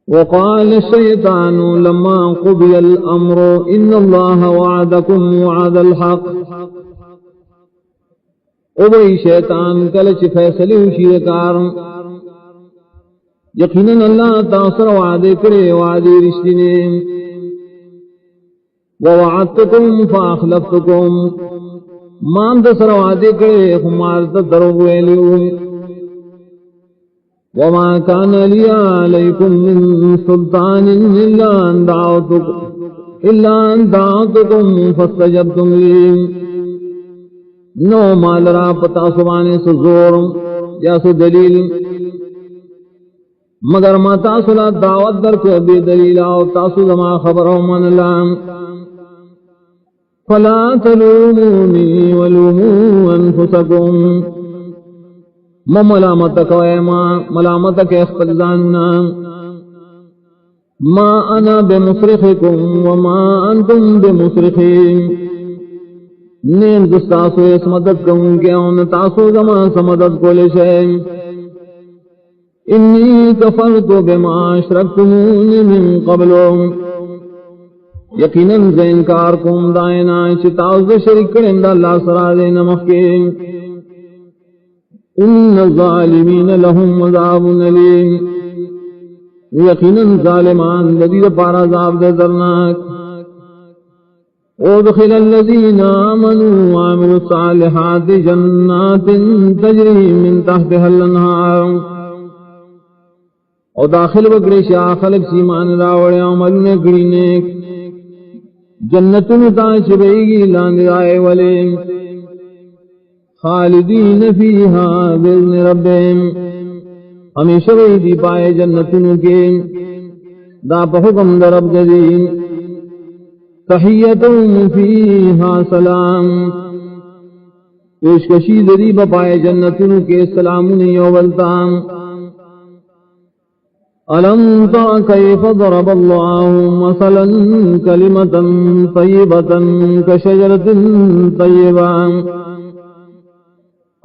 وقال الشيطان لما قضي الأمر إن الله وعدكم وعد الحق. او بھئی شیطان کلچ فیصلے ہوشی کار یقیناً اللہ تاثر وعدے کرے وعدے رشتے نے. ووعدتکم فاخلفتکم مان دسر وعدے کرے خمارت دروگ ویلیو. وما كان لي عليكم من سلطان إلا أن دعوتكم فاستجبتم لي. نو مال را پتا سبانے سو زور یا سو دلیل مگر ما تاسو لا دعوت در کو بے دلیل او تاسو زما خبر او من لام. فلا تلوموني ولوموا انفسكم ملامت کو ملامت کے اخفلزاننا. ما انا بمصرخكم وما انتم بمصرخين نیم دستاسو اس مدد کون کے ان تاسو زمان سمدد کو لشے. انی کفرت بما اشرکتمون من قبلو یقیناً زینکار کم دائنا چتاوز شرک کرند اللہ سرا دین مخیم. ان الظالمین لهم عذاب علیم یقیناً ظالمان لذید پارا عذاب درناک. ادخل الذین آمنوا وعملوا الصالحات جنات تجری من تحتها الانہار. اور داخل بکری شاہ خلق سیمان راوڑے عمل نے گرینیک جنت میں تاشبئی گی لاندے آئے والے خالدین فیہا بإذن ربہم ہمیشہ وہی دی پائے جنتوں کے دا پحکم در رب جدین. تحیتهم فیہا سلام پیشکشی دری بپائے جنتوں کے سلام یوبلتام. ألم تر كيف ضرب الله مثلا كلمة طيبة كشجرة طيبة.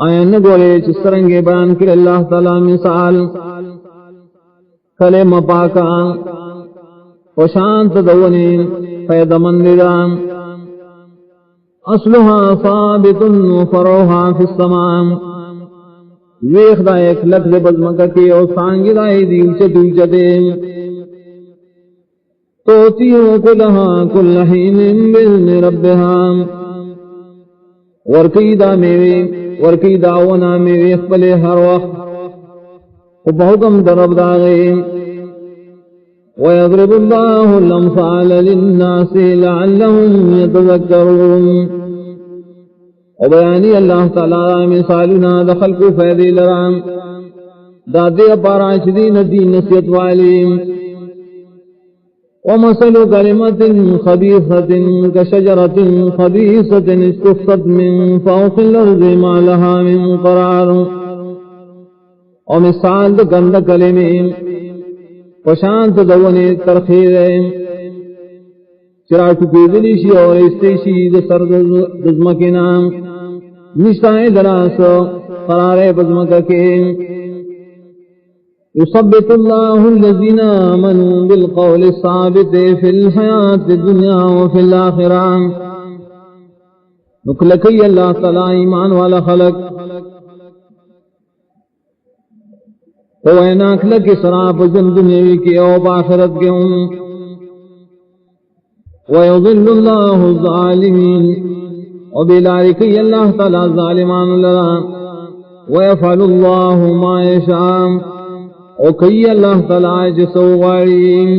آئین گولے چس طرح بیان کر اللہ تعالی مثال کلمہ پاکا وشانت دونی فیض مندران اصلها ثابت وفروها في السماء. ویخ دا ایک لفظ بزمکہ کے اور سانگی دائی دیل چتو چتے توتیو کلہا کل حین بإذن ربها ورکی داونا میوے اخبلے ہر وقت بحکم درب داغے. وَيَضْرِبُ اللَّهُ الْأَمْثَالَ لِلنَّاسِ لَعَلَّهُمْ يَتَذَكَّرُونَ. اور بیانی اللہ تعالی مثالنا دخل کو فیدی لرام دادے پاراشدین دین نصیت والیم. ومثل كلمة خبيثة كشجرة خبيثة استخفت من فوق الأرض ما لها من قرار. اور مثال گند کلمیں پشانت دونے ترخیر چراٹو پیدلیشی اور استیشی سرد دزمکنا نشتائے دراس قرار بزمکہ کے. يثبت الله الذين آمنوا بالقول الثابت في الحياة الدنيا وفي الآخرة. نکلکی اللہ تعالی ایمان والا خلق تو ایناک لکی سراپ جن دنیاوی کی او باخرت کے ہوں. وَيُضِلُّ اللَّهُ الظَّالِمِينَ وبلارکی اللہ تعالی ظالمان لرا. وَيَفْعَلُ اللَّهُ مَا يَشَاءُ او کئی اللہ تعالی جسو غاریم.